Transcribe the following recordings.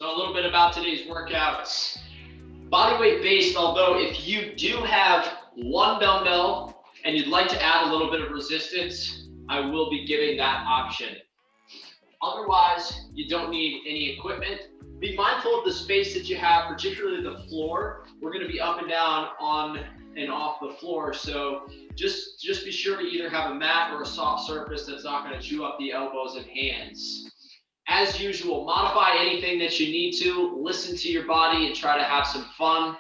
So a little bit about today's workouts. Bodyweight based, although if you do have one dumbbell and you'd like to add a little bit of resistance, I will be giving that option. Otherwise, you don't need any equipment. Be mindful of the space that you have, particularly the floor. We're going to be up and down on and off the floor, so just be sure to either have a mat or a soft surface that's not going to chew up the elbows and hands. As usual, modify anything that you need to, listen to your body and try to have some fun.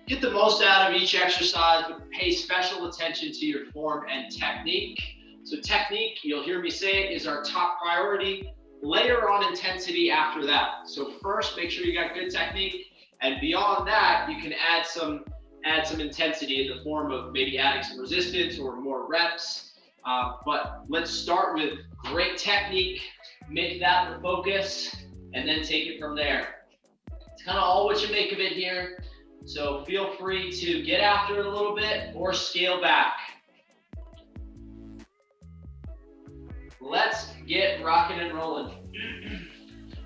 Get the most out of each exercise, but pay special attention to your form and technique. So technique, you'll hear me say it, is our top priority. Layer on intensity after that. So first, make sure you got good technique, and beyond that, you can add some intensity in the form of maybe adding some resistance or more reps. But let's start with great technique. Make that the focus, and then take it from there. It's kind of all what you make of it here. So feel free to get after it a little bit or scale back. Let's get rocking and rolling.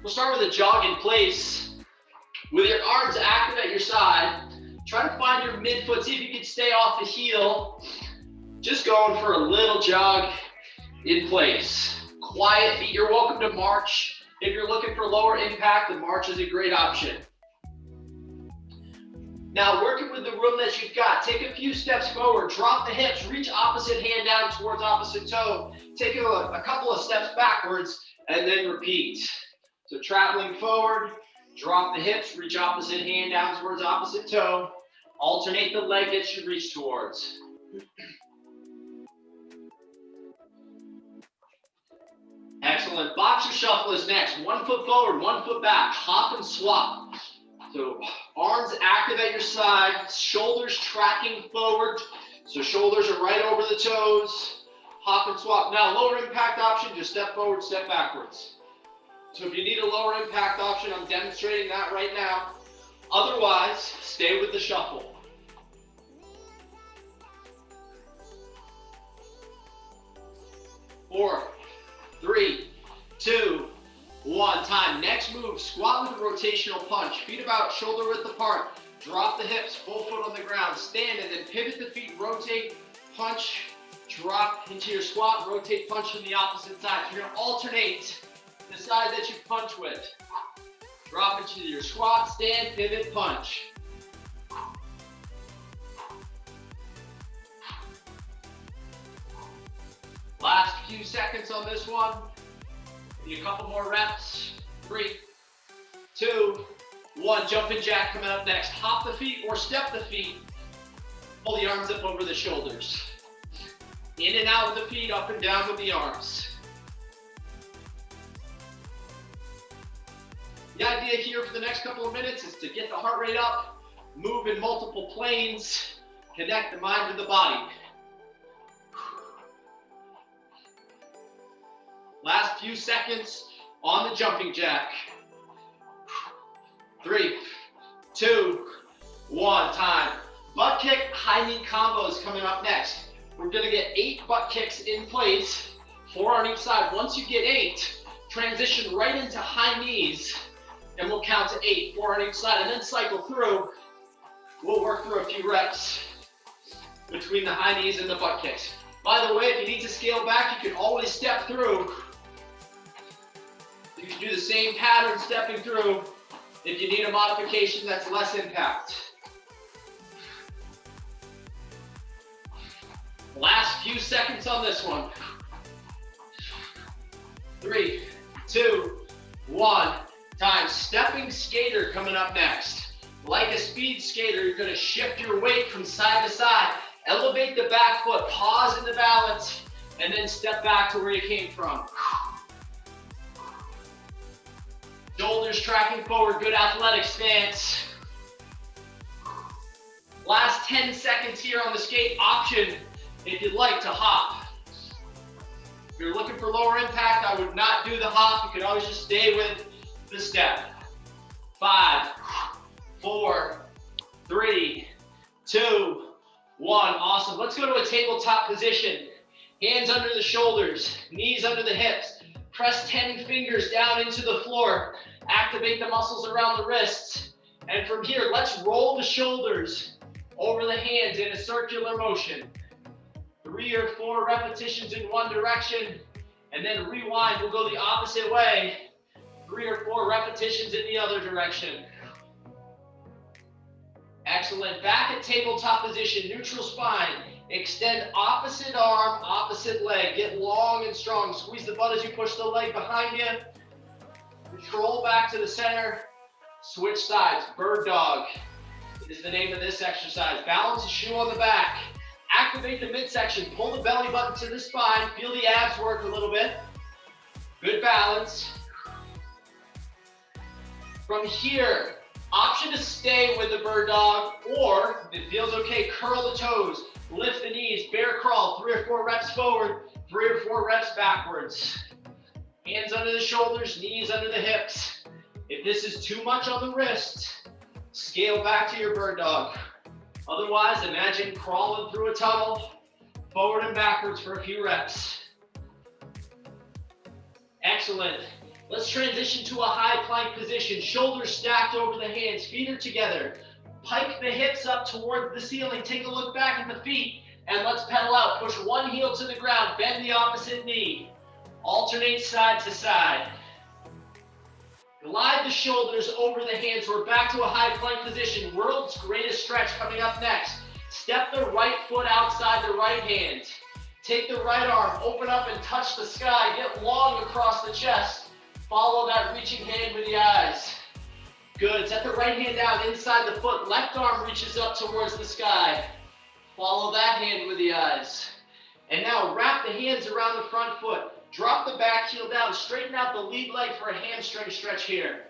We'll start with a jog in place. With your arms active at your side, try to find your midfoot. See if you can stay off the heel. Just going for a little jog in place. Quiet feet, you're welcome to march. If you're looking for lower impact, the march is a great option. Now, working with the room that you've got, take a few steps forward, drop the hips, reach opposite hand down towards opposite toe. Take a couple of steps backwards, and then repeat. So traveling forward, drop the hips, reach opposite hand down towards opposite toe. Alternate the leg that you reach towards. Excellent. Boxer shuffle is next. 1 foot forward, 1 foot back. Hop and swap. So arms active at your side, shoulders tracking forward. So shoulders are right over the toes. Hop and swap. Now lower impact option, just step forward, step backwards. So if you need a lower impact option, I'm demonstrating that right now. Otherwise, stay with the shuffle. Four, 3, 2, 1, time. Next move, squat with a rotational punch. Feet about shoulder width apart. Drop the hips, full foot on the ground. Stand and then pivot the feet, rotate, punch, drop into your squat, rotate, punch from the opposite side. So you're gonna alternate the side that you punch with. Drop into your squat, stand, pivot, punch. Last few seconds on this one. Need a couple more reps. 3, 2, 1. Jumping jack coming up next. Hop the feet or step the feet. Pull the arms up over the shoulders. In and out with the feet, up and down with the arms. The idea here for the next couple of minutes is to get the heart rate up, move in multiple planes, connect the mind with the body. Last few seconds on the jumping jack. 3, 2, 1, time. Butt kick, high knee combos coming up next. We're gonna get 8 butt kicks in place, 4 on each side. Once you get 8, transition right into high knees, and we'll count to 8, 4 on each side, and then cycle through. We'll work through a few reps between the high knees and the butt kicks. By the way, if you need to scale back, you can always step through. You can do the same pattern stepping through if you need a modification that's less impact. Last few seconds on this one. 3, 2, 1, time. Stepping skater coming up next. Like a speed skater, you're gonna shift your weight from side to side, elevate the back foot, pause in the balance, and then step back to where you came from. Shoulders tracking forward, good athletic stance. Last 10 seconds here on the skate option if you'd like to hop. If you're looking for lower impact, I would not do the hop. You could always just stay with the step. 5, 4, 3, 2, 1. Awesome. Let's go to a tabletop position. Hands under the shoulders, knees under the hips. Press 10 fingers down into the floor. Activate the muscles around the wrists. And from here, let's roll the shoulders over the hands in a circular motion. 3 or 4 repetitions in one direction, and then rewind. We'll go the opposite way. 3 or 4 repetitions in the other direction. Excellent. Back at tabletop position, neutral spine. Extend opposite arm, opposite leg. Get long and strong. Squeeze the butt as you push the leg behind you. Control back to the center. Switch sides. Bird dog is the name of this exercise. Balance the shoe on the back. Activate the midsection. Pull the belly button to the spine. Feel the abs work a little bit. Good balance. From here, option to stay with the bird dog, or if it feels okay, curl the toes. Lift the knees, bear crawl, 3 or 4 reps forward, 3 or 4 reps backwards. Hands under the shoulders, knees under the hips. If this is too much on the wrists, scale back to your bird dog. Otherwise, imagine crawling through a tunnel, forward and backwards for a few reps. Excellent. Let's transition to a high plank position. Shoulders stacked over the hands, feet are together. Pike the hips up towards the ceiling. Take a look back at the feet and let's pedal out. Push one heel to the ground, bend the opposite knee. Alternate side to side. Glide the shoulders over the hands. We're back to a high plank position. World's greatest stretch coming up next. Step the right foot outside the right hand. Take the right arm, open up and touch the sky. Get long across the chest. Follow that reaching hand with the eyes. Good. Set the right hand down inside the foot. Left arm reaches up towards the sky. Follow that hand with the eyes. And now wrap the hands around the front foot. Drop the back heel down. Straighten out the lead leg for a hamstring stretch here.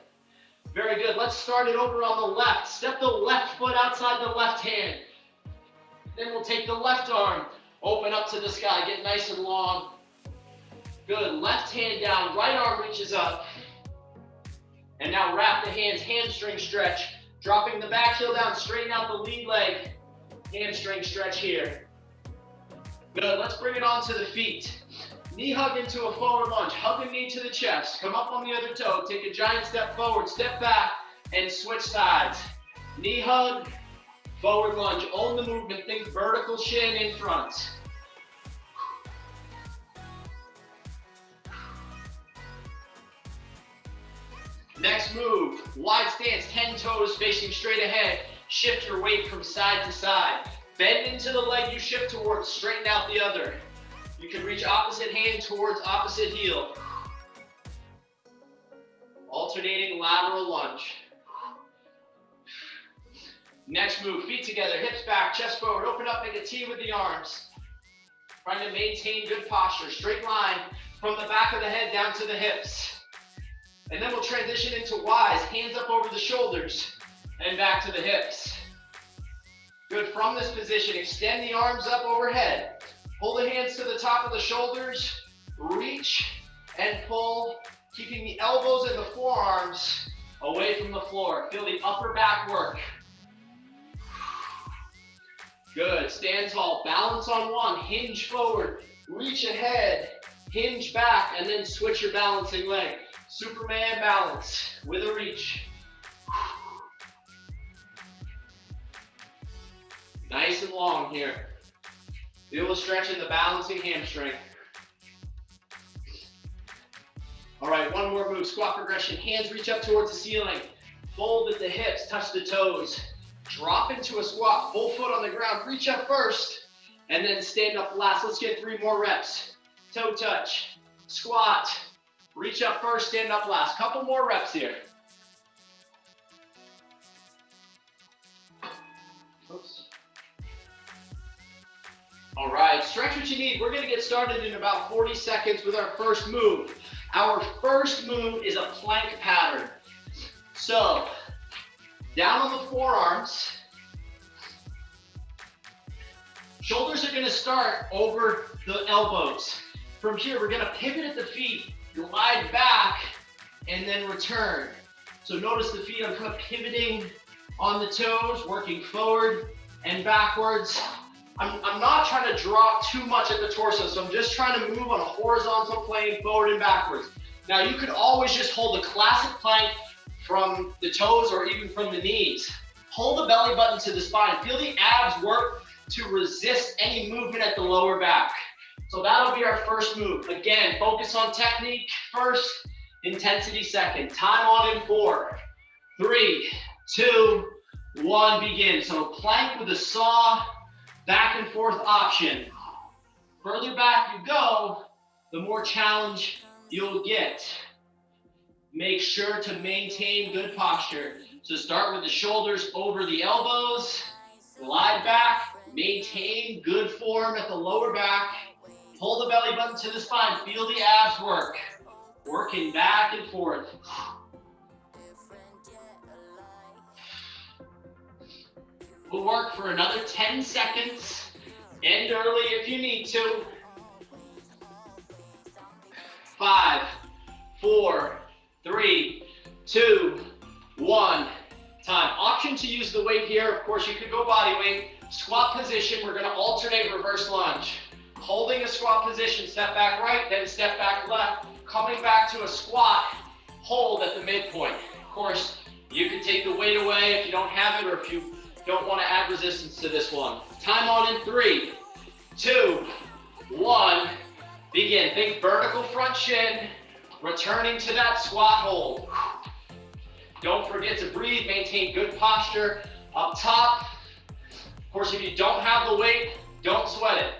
Very good. Let's start it over on the left. Step the left foot outside the left hand. Then we'll take the left arm. Open up to the sky. Get nice and long. Good. Left hand down. Right arm reaches up. And now wrap the hands. Hamstring stretch. Dropping the back heel down. Straighten out the lead leg. Hamstring stretch here. Good. Let's bring it onto the feet. Knee hug into a forward lunge. Hug the knee to the chest. Come up on the other toe. Take a giant step forward. Step back and switch sides. Knee hug. Forward lunge. Own the movement. Think vertical shin in front. Next move. Wide stance. 10 toes facing straight ahead. Shift your weight from side to side. Bend into the leg you shift towards. Straighten out the other. You can reach opposite hand towards opposite heel. Alternating lateral lunge. Next move, feet together, hips back, chest forward, open up, make a T with the arms. Trying to maintain good posture, straight line from the back of the head down to the hips. And then we'll transition into Y's, hands up over the shoulders and back to the hips. Good, from this position, extend the arms up overhead. Pull the hands to the top of the shoulders, reach and pull, keeping the elbows and the forearms away from the floor. Feel the upper back work. Good, stand tall, balance on one, hinge forward, reach ahead, hinge back, and then switch your balancing leg. Superman balance with a reach. Nice and long here. Feel the stretch in the balancing hamstring. All right, one more move, squat progression. Hands reach up towards the ceiling. Fold at the hips, touch the toes. Drop into a squat, full foot on the ground. Reach up first, and then stand up last. Let's get 3 more reps. Toe touch, squat. Reach up first, stand up last. Couple more reps here. Oops. All right, stretch what you need. We're gonna get started in about 40 seconds with our first move. Our first move is a plank pattern. So, down on the forearms. Shoulders are gonna start over the elbows. From here, we're gonna pivot at the feet, glide back, and then return. So notice the feet, I'm kind of pivoting on the toes, working forward and backwards. I'm not trying to drop too much at the torso, so I'm just trying to move on a horizontal plane, forward and backwards. Now you could always just hold a classic plank from the toes or even from the knees. Hold the belly button to the spine. Feel the abs work to resist any movement at the lower back. So that'll be our first move. Again, focus on technique first, intensity second. Time on in 4, 3, 2, 1, begin. So plank with a saw, back and forth option. Further back you go, the more challenge you'll get. Make sure to maintain good posture. So start with the shoulders over the elbows, glide back, maintain good form at the lower back, pull the belly button to the spine, feel the abs work, working back and forth. We'll work for another 10 seconds, end early if you need to. 5, 4, 3, 2, 1. Time. Option to use the weight here. Of course, you could go body weight. Squat position. We're going to alternate reverse lunge. Holding a squat position, step back right, then step back left. Coming back to a squat, hold at the midpoint. Of course, you can take the weight away if you don't have it or if you don't want to add resistance to this one. Time on in 3, 2, 1. Begin. Think vertical front shin. Returning to that squat hold. Don't forget to breathe, maintain good posture up top. Of course, if you don't have the weight, don't sweat it.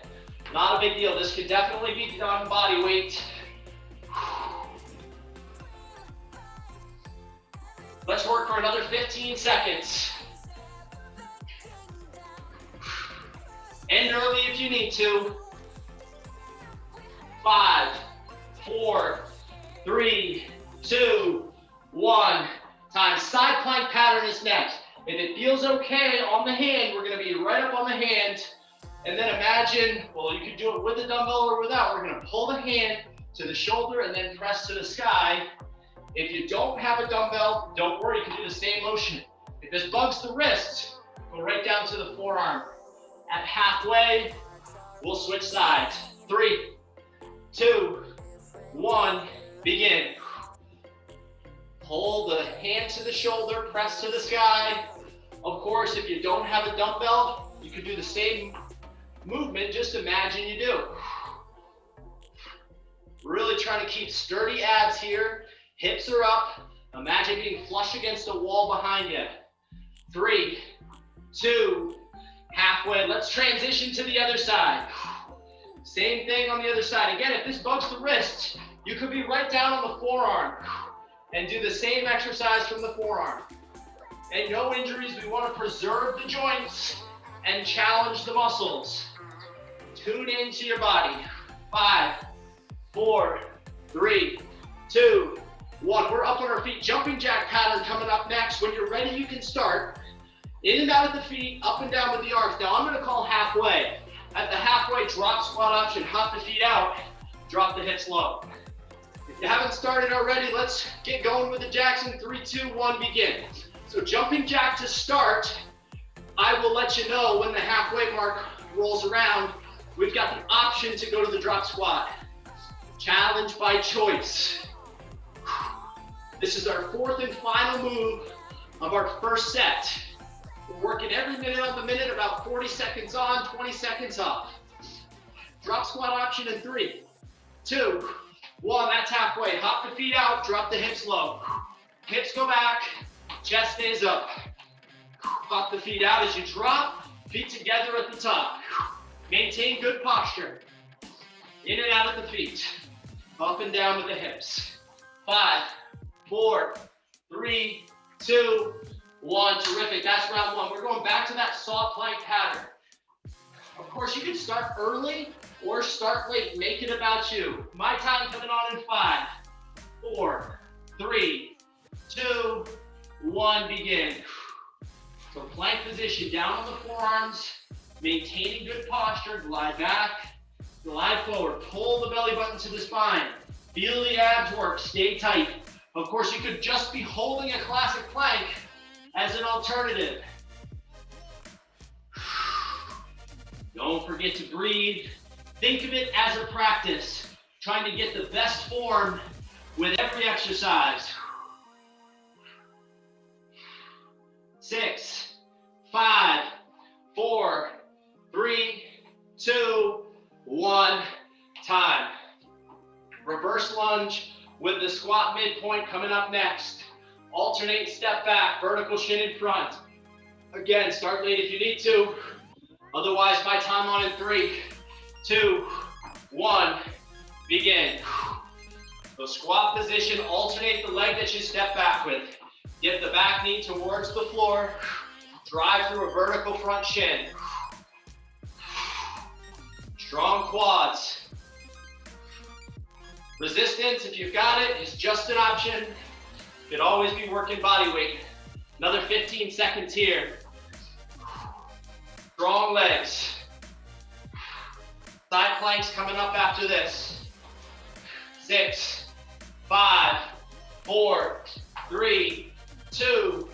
Not a big deal. This could definitely be done body weight. Let's work for another 15 seconds. End early if you need to. 5, 4, 3, 2, 1. Time. Side plank pattern is next. If it feels okay on the hand, we're going to be right up on the hand. And then imagine, well, you could do it with a dumbbell or without. We're going to pull the hand to the shoulder and then press to the sky. If you don't have a dumbbell, don't worry, you can do the same motion. If this bugs the wrist, go right down to the forearm. At halfway, we'll switch sides. 3, 2, 1, begin. Pull the hand to the shoulder, press to the sky. Of course, if you don't have a dumbbell, you can do the same movement, just imagine you do. Really trying to keep sturdy abs here. Hips are up. Imagine being flush against a wall behind you. 3, 2, halfway. Let's transition to the other side. Same thing on the other side. Again, if this bugs the wrist, you could be right down on the forearm and do the same exercise from the forearm. And no injuries. We want to preserve the joints and challenge the muscles. Tune into your body. 5, 4, 3, 2, 1. We're up on our feet. Jumping jack pattern coming up next. When you're ready, you can start. In and out of the feet, up and down with the arms. Now I'm going to call halfway. At the halfway, drop squat option. Hop the feet out. Drop the hips low. If you haven't started already, let's get going with the jacks in 3, 2, 1, begin. So jumping jack to start, I will let you know when the halfway mark rolls around. We've got the option to go to the drop squat. Challenge by choice. This is our 4th and final move of our first set. We're working every minute of the minute, about 40 seconds on, 20 seconds off. Drop squat option in 3, 2, 1, that's halfway. Hop the feet out, drop the hips low. Hips go back, chest stays up. Hop the feet out as you drop, feet together at the top. Maintain good posture. In and out of the feet. Up and down with the hips. 5, 4, 3, 2, 1. Terrific. That's round 1. We're going back to that saw plank pattern. Of course, you can start early or start late. Make it about you. My time coming on in 5, 4, 3, 2, 1. Begin. So plank position, down on the forearms, maintaining good posture. Glide back, glide forward. Pull the belly button to the spine. Feel the abs work. Stay tight. Of course, you could just be holding a classic plank as an alternative. Don't forget to breathe. Think of it as a practice, trying to get the best form with every exercise. 6, 5, 4, 3, 2, 1, time. Reverse lunge with the squat midpoint coming up next. Alternate step back, vertical shin in front. Again, start late if you need to. Otherwise, my time on in 3, 2, 1, begin. So squat position, alternate the leg that you step back with. Get the back knee towards the floor. Drive through a vertical front shin. Strong quads. Resistance, if you've got it, is just an option. Could always be working body weight. Another 15 seconds here. Strong legs. Side planks coming up after this. 6, 5, 4, 3, 2,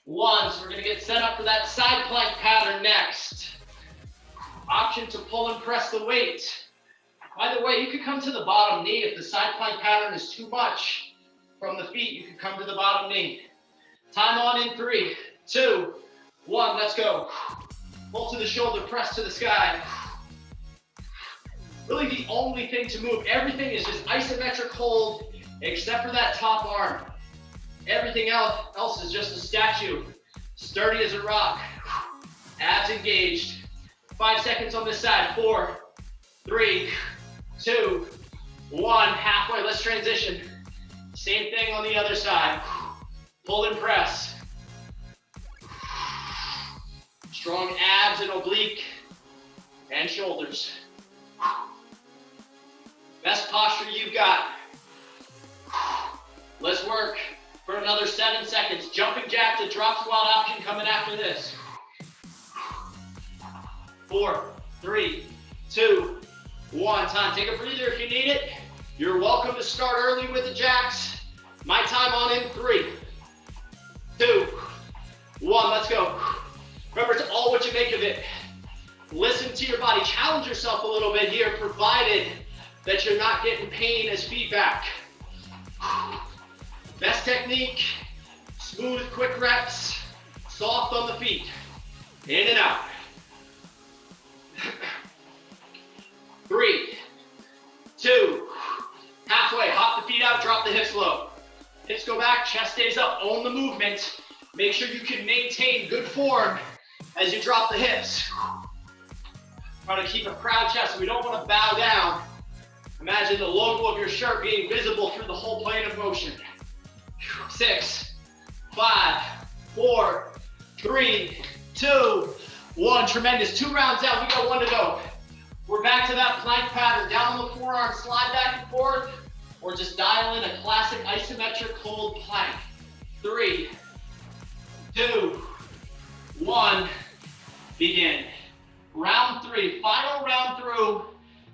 1. So we're gonna get set up for that side plank pattern next. Option to pull and press the weight. By the way, you could come to the bottom knee. If the side plank pattern is too much from the feet, you can come to the bottom knee. Time on in 3, 2, 1, let's go. Pull to the shoulder, press to the sky. Really the only thing to move, everything is just isometric hold, except for that top arm. Everything else is just a statue, sturdy as a rock. Abs engaged. 5 seconds on this side, 4, 3, 2, 1, halfway, let's transition. Same thing on the other side. Pull and press. Strong abs and oblique and shoulders. Best posture you've got. Let's work for another 7 seconds. Jumping jack to drop squat option coming after this. 4, 3, 2, 1. Time. Take a breather if you need it. You're welcome to start early with the jacks. My time on in 3, 2, 1. Let's go. Remember, it's all what you make of it. Listen to your body. Challenge yourself a little bit here, provided that you're not getting pain as feedback. Best technique, smooth, quick reps, soft on the feet. In and out. 3, 2, halfway. Hop the feet out, drop the hips low. Hips go back, chest stays up, own the movement. Make sure you can maintain good form as you drop the hips. Try to keep a proud chest. We don't want to bow down. Imagine the logo of your shirt being visible through the whole plane of motion. 6, 5, 4, 3, 2, 1. Tremendous. 2 rounds out. We got 1 to go. We're back to that plank pattern. Down on the forearm, slide back and forth, or just dial in a classic isometric hold plank. 3, 2, 1. Begin. Round 3. Final round through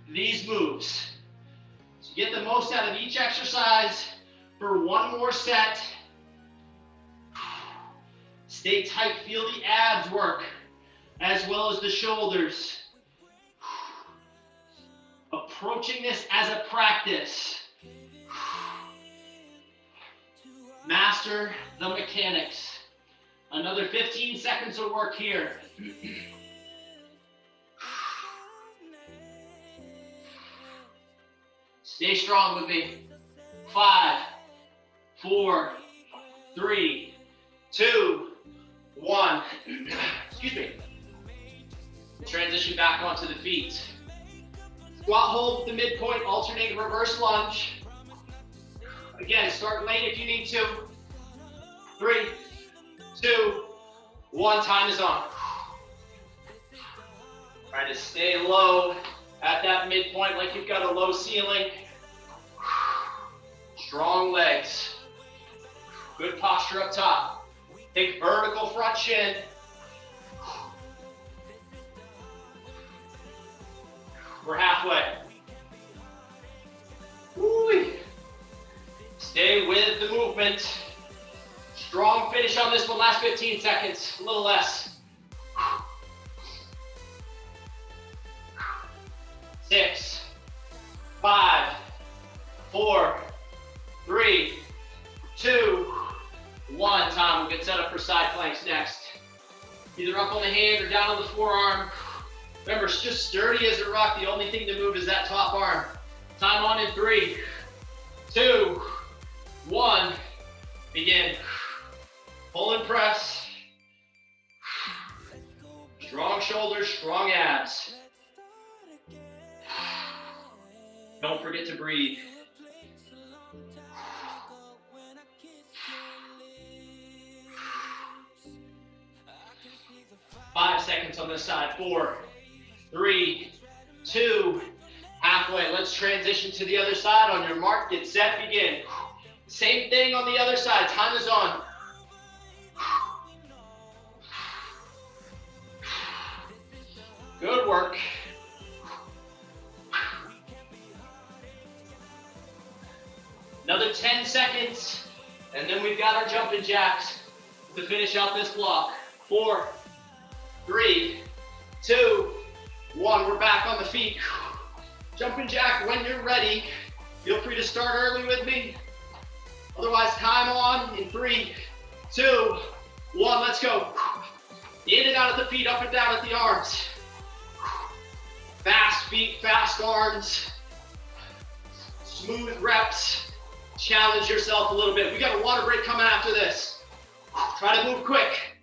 these moves. So get the most out of each exercise for 1 more set. Stay tight. Feel the abs work as well as the shoulders. Approaching this as a practice. Master the mechanics. Another 15 seconds of work here. Stay strong with me. 5, 4, 3, 2, 1. Excuse me. Transition back onto the feet. Squat hold at the midpoint, alternate reverse lunge. Again, start late if you need to. 3, 2, 1, time is on. Try to stay low at that midpoint like you've got a low ceiling. Strong legs. Good posture up top. Take vertical front shin. We're halfway. Woo-wee. Stay with the movement. Strong finish on this one, last 15 seconds, a little less. 6, 5, 4, 3, 2, 1. Time. We'll get set up for side planks next. Either up on the hand or down on the forearm. Remember, it's just sturdy as a rock. The only thing to move is that top arm. Time on in 3, 2, 1. Begin. Pull and press. Strong shoulders, strong abs. Don't forget to breathe. 5 seconds on this side. 4, 3, 2, halfway. Let's transition to the other side. On your mark, get set, begin. Same thing on the other side. Time is on. Good work. Another 10 seconds, and then we've got our jumping jacks to finish out this block. 4, 3, 2, 1. We're back on the feet. Jumping jack when you're ready. Feel free to start early with me. Otherwise, time on in 3, 2, 1. Let's go. In and out of the feet, up and down at the arms. Fast feet, fast arms. Smooth reps. Challenge yourself a little bit. We got a water break coming after this. Try to move quick.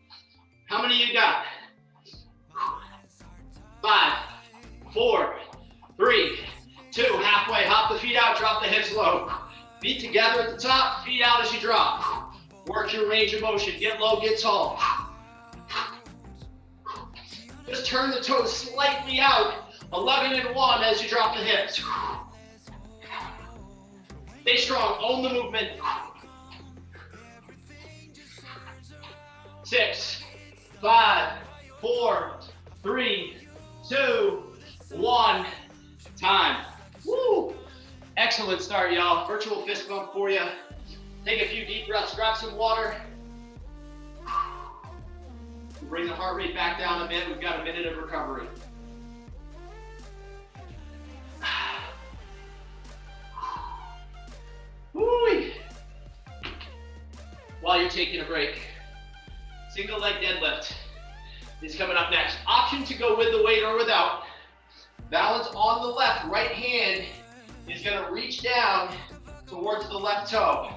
How many you got? 5, 4, 3, 2, halfway. Hop the feet out, drop the hips low. Feet together at the top, feet out as you drop. Work your range of motion. Get low, get tall. Just turn the toes slightly out. 11 and 1 as you drop the hips. Stay strong, own the movement. 6, 5, 4, 3, 2, 1. Time. Woo! Excellent start, y'all. Virtual fist bump for you. Take a few deep breaths, grab some water. Bring the heart rate back down a bit. We've got a minute of recovery. Woo-wee. While you're taking a break, single leg deadlift is coming up next. Option to go with the weight or without. Balance on the left. Right hand is going to reach down towards the left toe.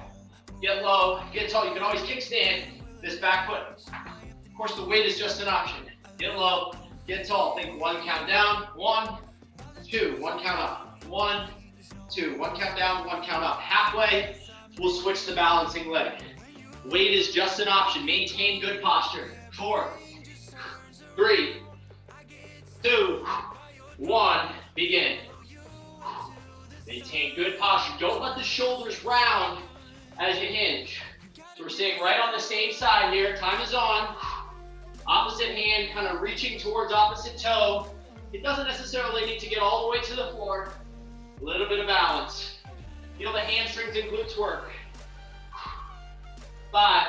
Get low, get tall. You can always kickstand this back foot. Of course, the weight is just an option. Get low, get tall. Think 1 count down, 1, 2, 1 count up, 1, 2, 1 count down, 1 count up. Halfway, we'll switch to balancing leg. Weight is just an option. Maintain good posture. 4, 3, 2, 1, begin. Maintain good posture. Don't let the shoulders round as you hinge. So we're staying right on the same side here. Time is on. Opposite hand kind of reaching towards opposite toe. It doesn't necessarily need to get all the way to the floor. A little bit of balance. Feel the hamstrings and glutes work. 5,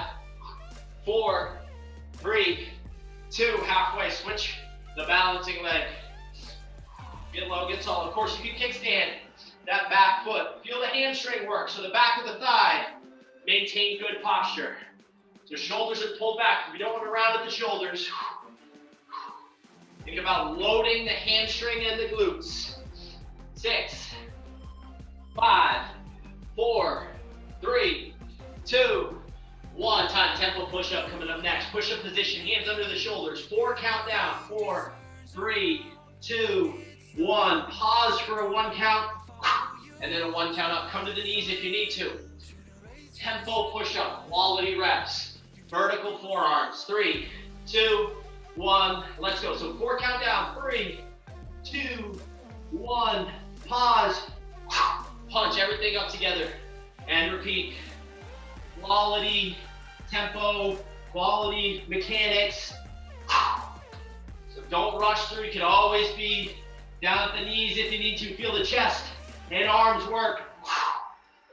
4, 3, 2, halfway. Switch the balancing leg. Get low, get tall. Of course, you can kickstand that back foot. Feel the hamstring work. So the back of the thigh, maintain good posture. So shoulders are pulled back. We don't want to round at the shoulders. Think about loading the hamstring and the glutes. 6, 5, 4, 3, 2, 1. Time. Tempo push-up coming up next. Push-up position, hands under the shoulders. 4 count down. 4, 3, 2, 1. Pause for a 1 count, and then a 1 count up. Come to the knees if you need to. Tempo push-up, quality reps. Vertical forearms. 3, 2, 1. Let's go. So 4 count down. 3, 2, 1. Pause. Punch everything up together and repeat. Quality tempo, quality mechanics. So don't rush through. You can always be down at the knees if you need to. Feel the chest and arms work.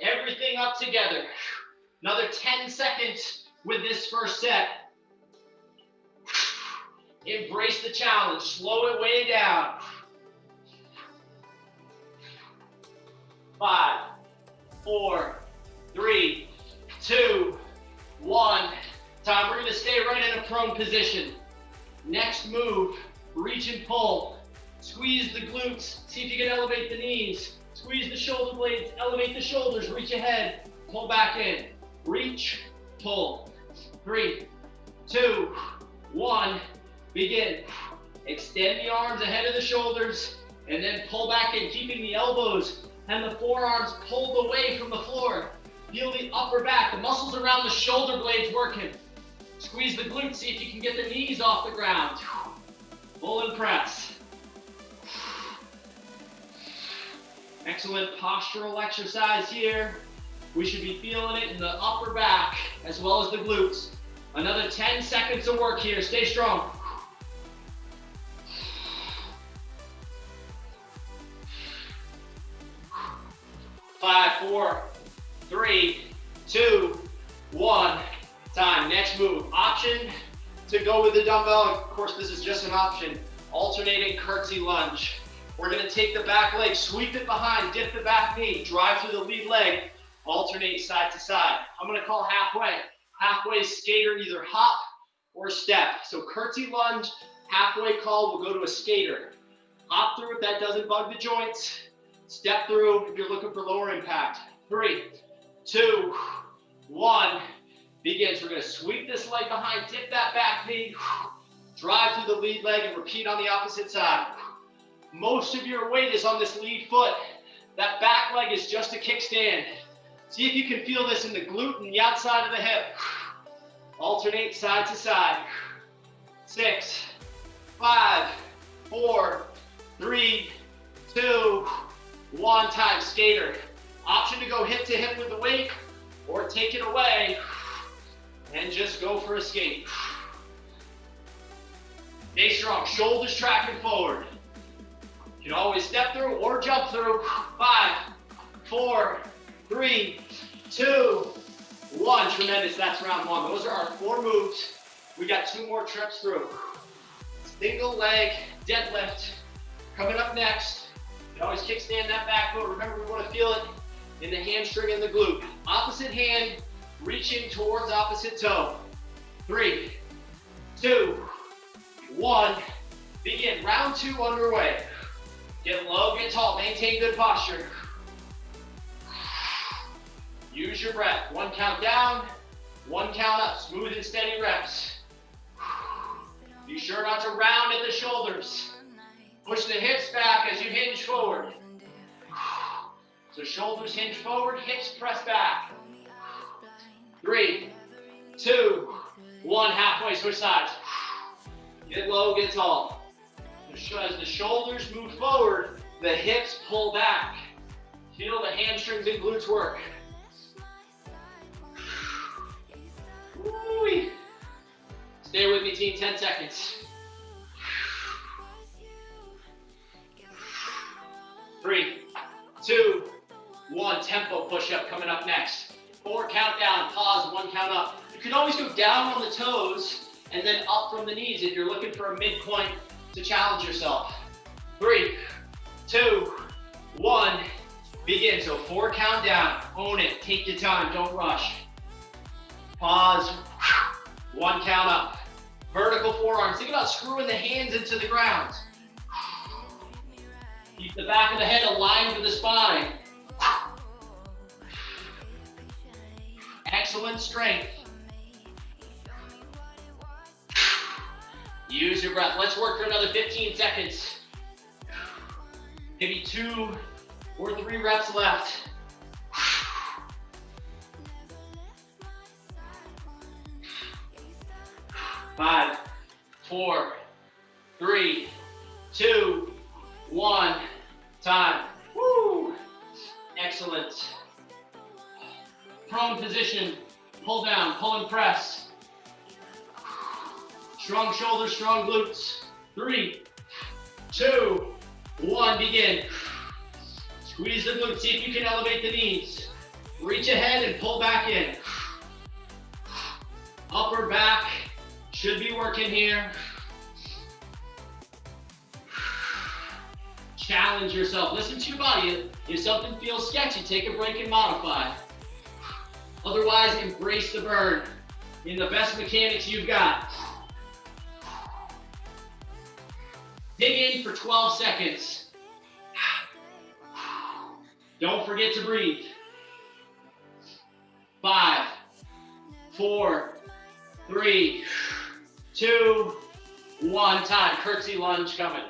Everything up together. Another 10 seconds with this first set. Embrace the challenge. Slow it way down. 5, 4, 3, 2, 1. Time. We're gonna stay right in a prone position. Next move, reach and pull. Squeeze the glutes. See if you can elevate the knees. Squeeze the shoulder blades, elevate the shoulders, reach ahead, pull back in. Reach, pull. 3, 2, 1, begin. Extend the arms ahead of the shoulders and then pull back in, keeping the elbows and the forearms pulled away from the floor. Feel the upper back, the muscles around the shoulder blades working. Squeeze the glutes, see if you can get the knees off the ground. Pull and press. Excellent postural exercise here. We should be feeling it in the upper back as well as the glutes. Another 10 seconds of work here. Stay strong. 5, 4, 3, 2, 1. Time. Next move. Option to go with the dumbbell. Of course, this is just an option. Alternating curtsy lunge. We're going to take the back leg, sweep it behind, dip the back knee, drive through the lead leg, alternate side to side. I'm going to call halfway. Halfway skater, either hop or step. So curtsy lunge, halfway call, we'll go to a skater. Hop through if that doesn't bug the joints. Step through if you're looking for lower impact. 3, 2, 1. Begin. So we're going to sweep this leg behind, dip that back knee, drive through the lead leg, and repeat on the opposite side. Most of your weight is on this lead foot. That back leg is just a kickstand. See if you can feel this in the glute and the outside of the hip. Alternate side to side. 6, 5, 4, 3, 2, 1. Time. Skater. Option to go hip to hip with the weight or take it away and just go for a skate. Stay strong. Shoulders tracking forward. You can always step through or jump through. 5, 4, 3, 2, 1. Tremendous. That's round 1. Those are our 4 moves. We got 2 more trips through. Single leg deadlift coming up next. You can always kickstand that back foot. Remember, we want to feel it in the hamstring and the glute. Opposite hand reaching towards opposite toe. 3, 2, 1. Begin. Round 2 underway. Get low, get tall, maintain good posture. Use your breath. 1 count down, 1 count up. Smooth and steady reps. Be sure not to round at the shoulders. Push the hips back as you hinge forward. So shoulders hinge forward, hips press back. 3, 2, 1. Halfway, switch sides. Get low, get tall. As the shoulders move forward, the hips pull back. Feel the hamstrings and glutes work. Woo-wee. Stay with me, team. 10 seconds. 3, 2, 1. Tempo push-up coming up next. 4 count down, pause, 1 count up. You can always go down on the toes and then up from the knees if you're looking for a midpoint to challenge yourself. 3, 2, 1. Begin. So 4 count down. Own it. Take your time. Don't rush. Pause. 1 count up. Vertical forearms. Think about screwing the hands into the ground. Keep the back of the head aligned with the spine. Excellent strength. Use your breath. Let's work for another 15 seconds. Maybe 2 or 3 reps left. 5, 4, 3, 2, 1. Time. Woo! Excellent. Prone position. Pull down, pull and press. Strong shoulders, strong glutes. 3, 2, 1. Begin. Squeeze the glutes. See if you can elevate the knees. Reach ahead and pull back in. Upper back should be working here. Challenge yourself. Listen to your body. If something feels sketchy, take a break and modify. Otherwise, embrace the burn in the best mechanics you've got. Dig in for 12 seconds. Don't forget to breathe. 5, 4, 3, 2, 1. Time. Curtsy lunge coming.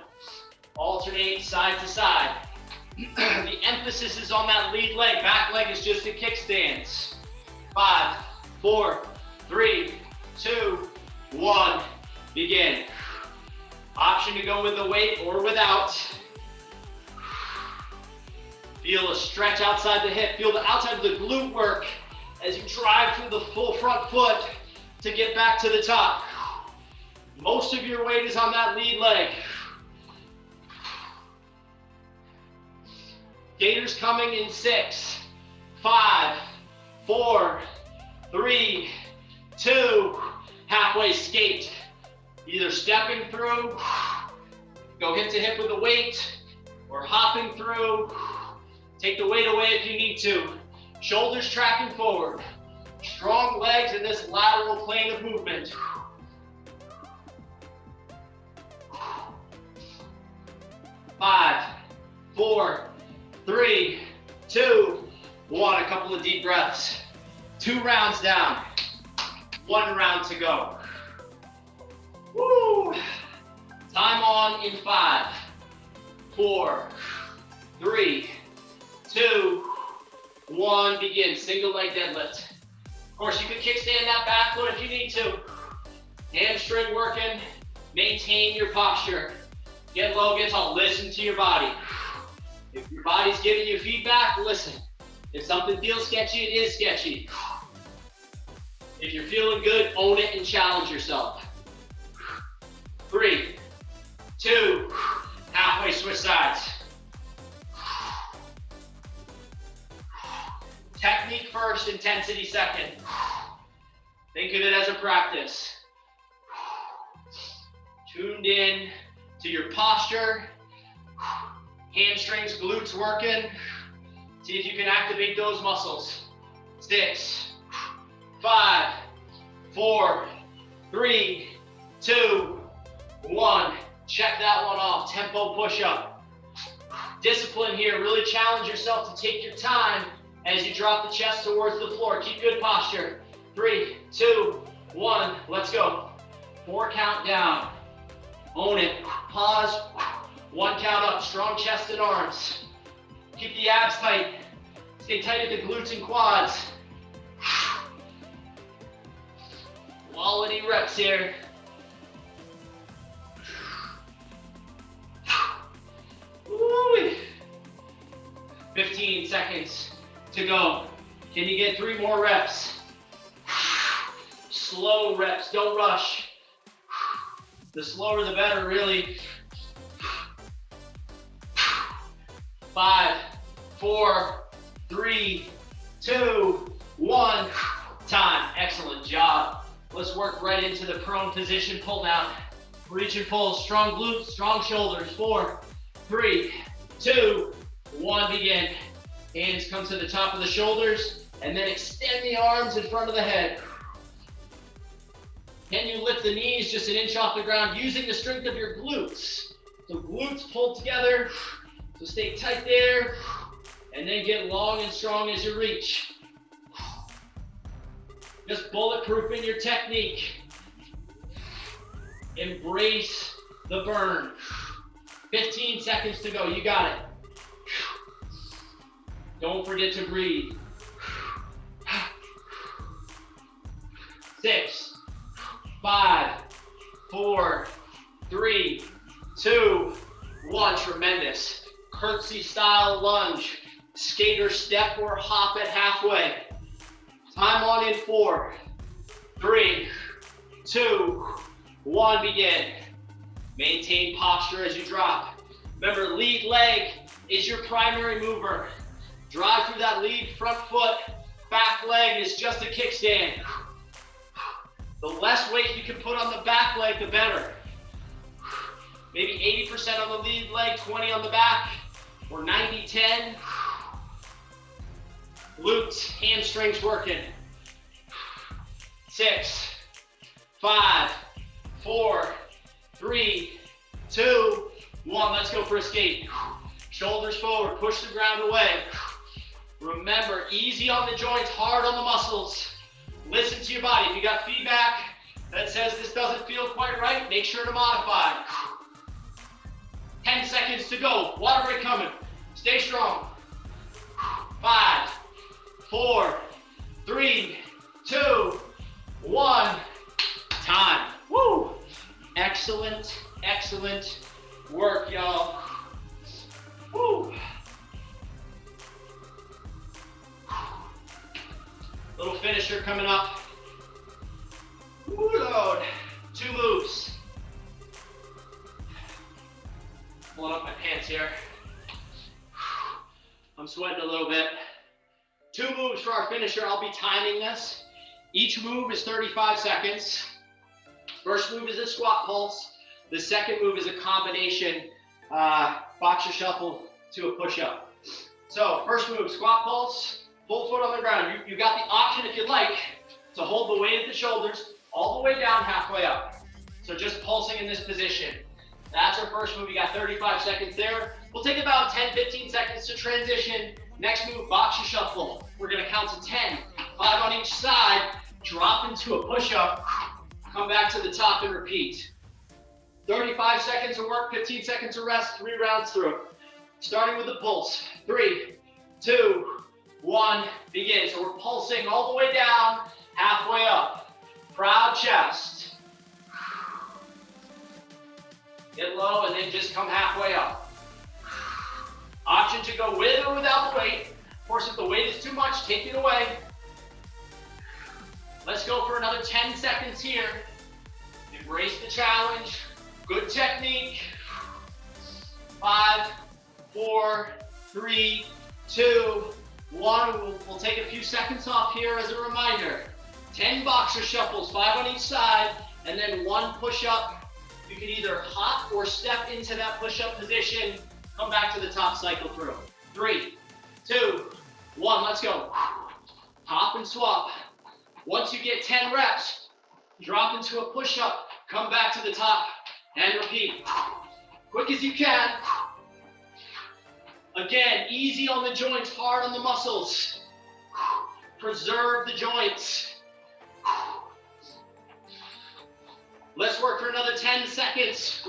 Alternate side to side. The emphasis is on that lead leg. Back leg is just a kickstand. 5, 4, 3, 2, 1. Begin. Option to go with the weight or without. Feel a stretch outside the hip. Feel the outside of the glute work as you drive through the full front foot to get back to the top. Most of your weight is on that lead leg. Gators coming in 6, 5, 4, 3, 2, halfway skate. Either stepping through, go hip to hip with the weight, or hopping through. Take the weight away if you need to. Shoulders tracking forward. Strong legs in this lateral plane of movement. 5, 4, 3, 2, 1. A couple of deep breaths. 2 rounds down. 1 round to go. Woo! Time on in 5, 4, 3, 2, 1. Begin. Single leg deadlift. Of course, you can kickstand that back foot if you need to. Hamstring working. Maintain your posture. Get low, get tall. Listen to your body. If your body's giving you feedback, listen. If something feels sketchy, it is sketchy. If you're feeling good, own it and challenge yourself. 3, 2, halfway switch sides. Technique first, intensity second. Think of it as a practice. Tuned in to your posture. Hamstrings, glutes working. See if you can activate those muscles. 6, 5, 4, 3, 2, 1. Check that one off. Tempo push-up. Discipline here. Really challenge yourself to take your time as you drop the chest towards the floor. Keep good posture. 3, 2, 1. Let's go. 4 count down. Own it. Pause. 1 count up. Strong chest and arms. Keep the abs tight. Stay tight at the glutes and quads. Quality reps here. Woo. 15 seconds to go. Can you get 3 more reps? Slow reps, don't rush. The slower the better, really. 5, 4, 3, 2, 1. Time. Excellent job. Let's work right into the prone position. Pull down. Reach and pull. Strong glutes, strong shoulders. 4, 3, 2, 1. Begin. Hands come to the top of the shoulders, and then extend the arms in front of the head. Can you lift the knees just 1 inch off the ground using the strength of your glutes? So glutes pulled together. So stay tight there, and then get long and strong as you reach. Just bulletproofing your technique. Embrace the burn. 15 seconds to go. You got it. Don't forget to breathe. 6, 5, 4, 3, 2, 1. Tremendous. Curtsy style lunge. Skater step or hop at halfway. Time on in 4, 3, 2, 1. Begin. Maintain posture as you drop. Remember, lead leg is your primary mover. Drive through that lead front foot. Back leg is just a kickstand. The less weight you can put on the back leg, the better. Maybe 80% on the lead leg, 20 on the back, or 90-10. Glutes, hamstrings working. 6, 5, 4, 3, 2, 1. Let's go for a skate. Shoulders forward, push the ground away. Remember, easy on the joints, hard on the muscles. Listen to your body. If you got feedback that says this doesn't feel quite right, make sure to modify. 10 seconds to go. Water break coming. Stay strong. 5, 4, 3, 2, 1. Time. Woo! Excellent, excellent work, y'all. Woo! Little finisher coming up. Woo, load. 2 moves. Pulling up my pants here. I'm sweating a little bit. 2 moves for our finisher. I'll be timing this. Each move is 35 seconds. First move is a squat pulse. The second move is a combination boxer shuffle to a push-up. So first move, squat pulse, full foot on the ground. You got the option, if you like, to hold the weight at the shoulders all the way down, halfway up. So just pulsing in this position. That's our first move. You got 35 seconds there. We'll take about 10-15 seconds to transition. Next move, boxer shuffle. We're gonna count to 10, 5 on each side, drop into a push-up, come back to the top and repeat. 35 seconds of work, 15 seconds of rest, 3 rounds through. Starting with the pulse. 3, 2, 1, begin. So we're pulsing all the way down, halfway up. Proud chest. Get low and then just come halfway up. Option to go with or without the weight. Of course, if the weight is too much, take it away. Let's go for another 10 seconds here. Embrace the challenge. Good technique. 5, 4, 3, 2, 1. We'll take a few seconds off here as a reminder. 10 boxer shuffles, 5 on each side, and then 1 push-up. You can either hop or step into that push-up position. Come back to the top, cycle through. 3, 2, 1, let's go. Hop and swap. Once you get 10 reps, drop into a push-up, come back to the top, and repeat. Quick as you can. Again, easy on the joints, hard on the muscles. Preserve the joints. Let's work for another 10 seconds.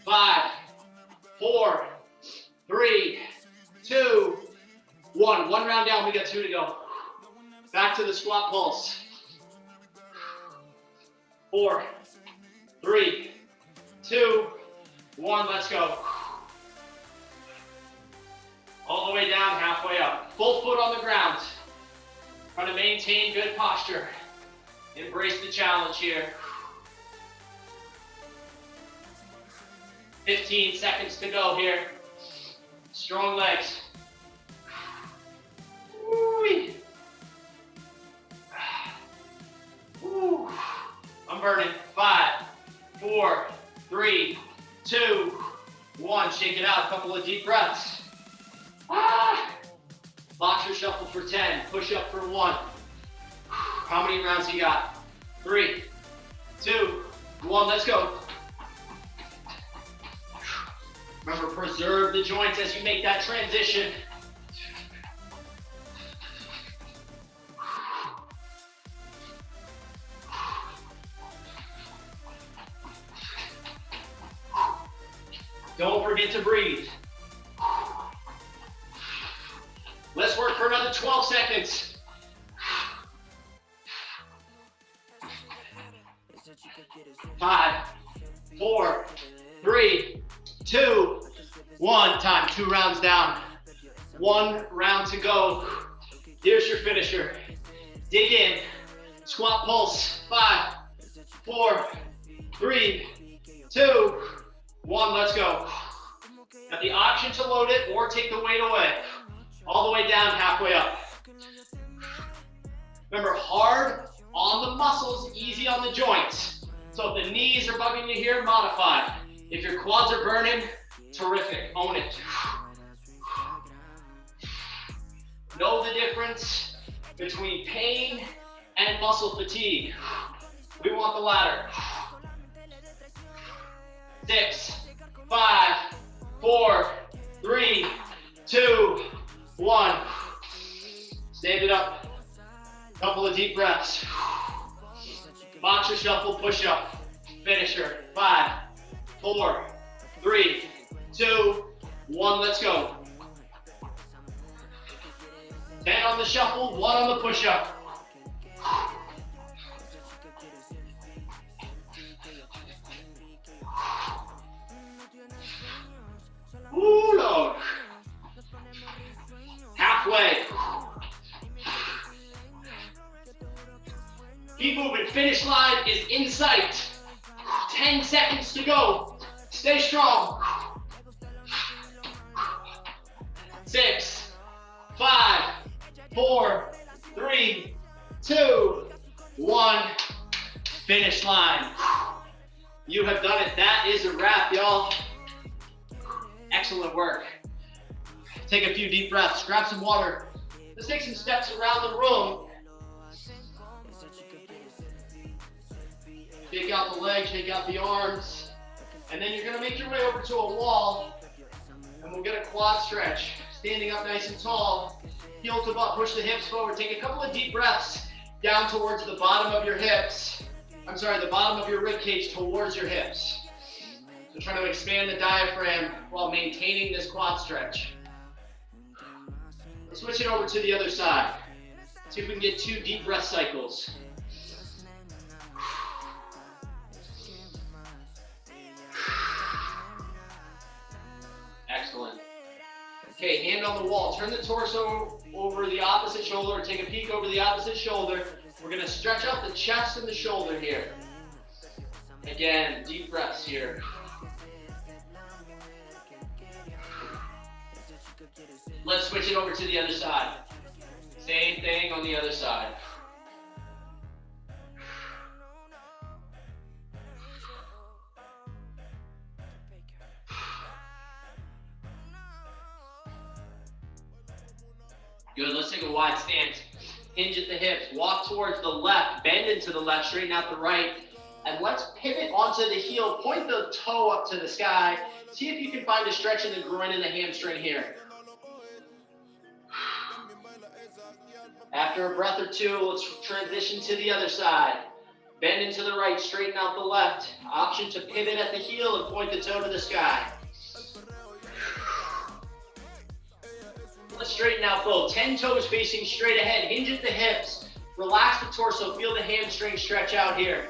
5, 4, 3, 2, 1. 1 round down, we got 2 to go. Back to the squat pulse. 4, 3, 2, 1, let's go. All the way down, halfway up. Full foot on the ground. Trying to maintain good posture. Embrace the challenge here. 15 seconds to go here. Strong legs. Woo-wee. Woo. I'm burning. 5, 4, 3, 2, 1. Shake it out. A couple of deep breaths. Boxer shuffle for 10. Push up for 1. How many rounds you got? 3, 2, 1. Let's go. Remember, preserve the joints as you make that transition. Don't forget to breathe. Let's work for another 12 seconds. 5, 4, 3, 2, 1. Time. 2 rounds down. 1 round to go. Here's your finisher. Dig in. Squat pulse. 5, 4, 3, 2, 1. Let's go. Got the option to load it or take the weight away. All the way down, halfway up. Remember, hard on the muscles, easy on the joints. So if the knees are bugging you here, modify. If your quads are burning, terrific, own it. Know the difference between pain and muscle fatigue. We want the latter. 6, 5, 4, 3, 2, 1. Stand it up. Couple of deep breaths. Boxer shuffle, push up. Finisher. 5, 4, 3, 2, 1. Let's go. 10 on the shuffle, 1 on the push up. Ooh, Lord. Halfway. Keep moving. Finish line is in sight. 10 seconds to go. Stay strong. 6, 5, 4, 3, 2, 1. Finish line. You have done it. That is a wrap, y'all. Excellent work. Take a few deep breaths. Grab some water. Let's take some steps around the room. Shake out the legs, shake out the arms. And then you're gonna make your way over to a wall. And we'll get a quad stretch. Standing up nice and tall. Heel to butt, push the hips forward. Take a couple of deep breaths down towards the bottom of your hips. I'm sorry, the bottom of your rib cage towards your hips. So try to expand the diaphragm while maintaining this quad stretch. Let's switch it over to the other side. See if we can get 2 deep breath cycles. Excellent. Okay, hand on the wall. Turn the torso over the opposite shoulder, or take a peek over the opposite shoulder. We're gonna stretch out the chest and the shoulder here. Again, deep breaths here. Let's switch it over to the other side. Same thing on the other side. Good, let's take a wide stance. Hinge at the hips, walk towards the left, bend into the left, straighten out the right, and let's pivot onto the heel, point the toe up to the sky. See if you can find a stretch in the groin and the hamstring here. After a breath or two, let's transition to the other side. Bend into the right, straighten out the left. Option to pivot at the heel and point the toe to the sky. Let's straighten out both. 10 toes facing straight ahead. Hinge at the hips. Relax the torso. Feel the hamstring stretch out here.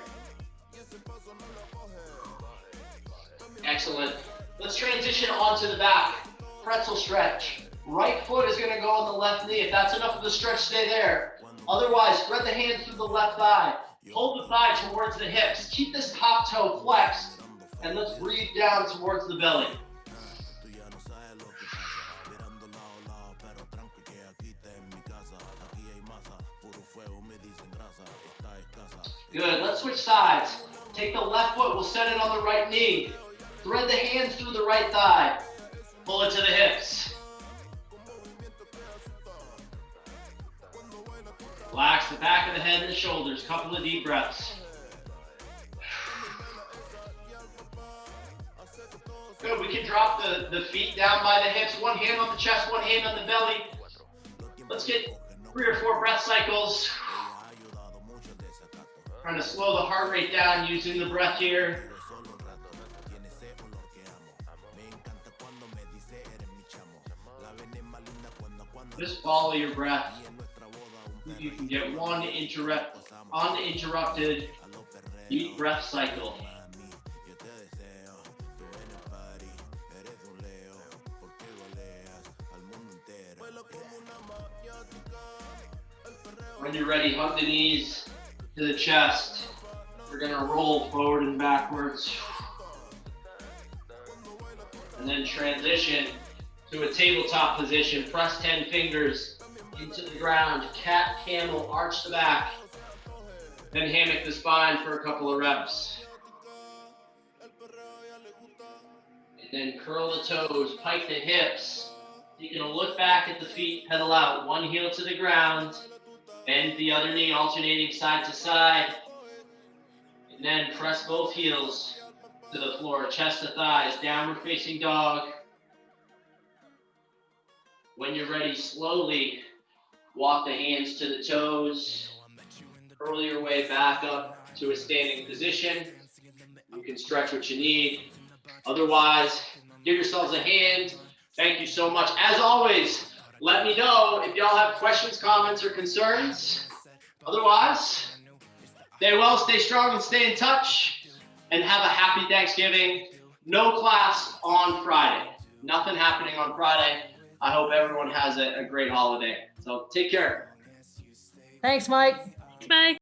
Excellent. Let's transition onto the back. Pretzel stretch. Right foot is going to go on the left knee. If that's enough of the stretch, stay there. Otherwise, spread the hands through the left thigh. Hold the thigh towards the hips. Keep this top toe flexed. And let's breathe down towards the belly. Good, let's switch sides. Take the left foot, we'll set it on the right knee. Thread the hands through the right thigh. Pull it to the hips. Relax the back of the head and the shoulders. Couple of deep breaths. Good, we can drop the feet down by the hips. One hand on the chest, one hand on the belly. Let's get 3 or 4 breath cycles. Trying to slow the heart rate down using the breath here. Just follow your breath. You can get one uninterrupted deep breath cycle. When you're ready, hug the knees to the chest. We're gonna roll forward and backwards. And then transition to a tabletop position. Press 10 fingers into the ground. Cat, camel, arch the back. Then hammock the spine for a couple of reps. And then curl the toes, pike the hips. You're gonna look back at the feet, pedal out, one heel to the ground, bend the other knee, alternating side to side, and then press both heels to the floor, chest to thighs, downward facing dog. When you're ready, slowly walk the hands to the toes, curl your way back up to a standing position. You can stretch what you need. Otherwise, give yourselves a hand. Thank you so much. As always, let me know if y'all have questions, comments, or concerns. Otherwise, stay well, stay strong, and stay in touch. And have a happy Thanksgiving. No class on Friday. Nothing happening on Friday. I hope everyone has a great holiday. So take care. Thanks, Mike. Bye.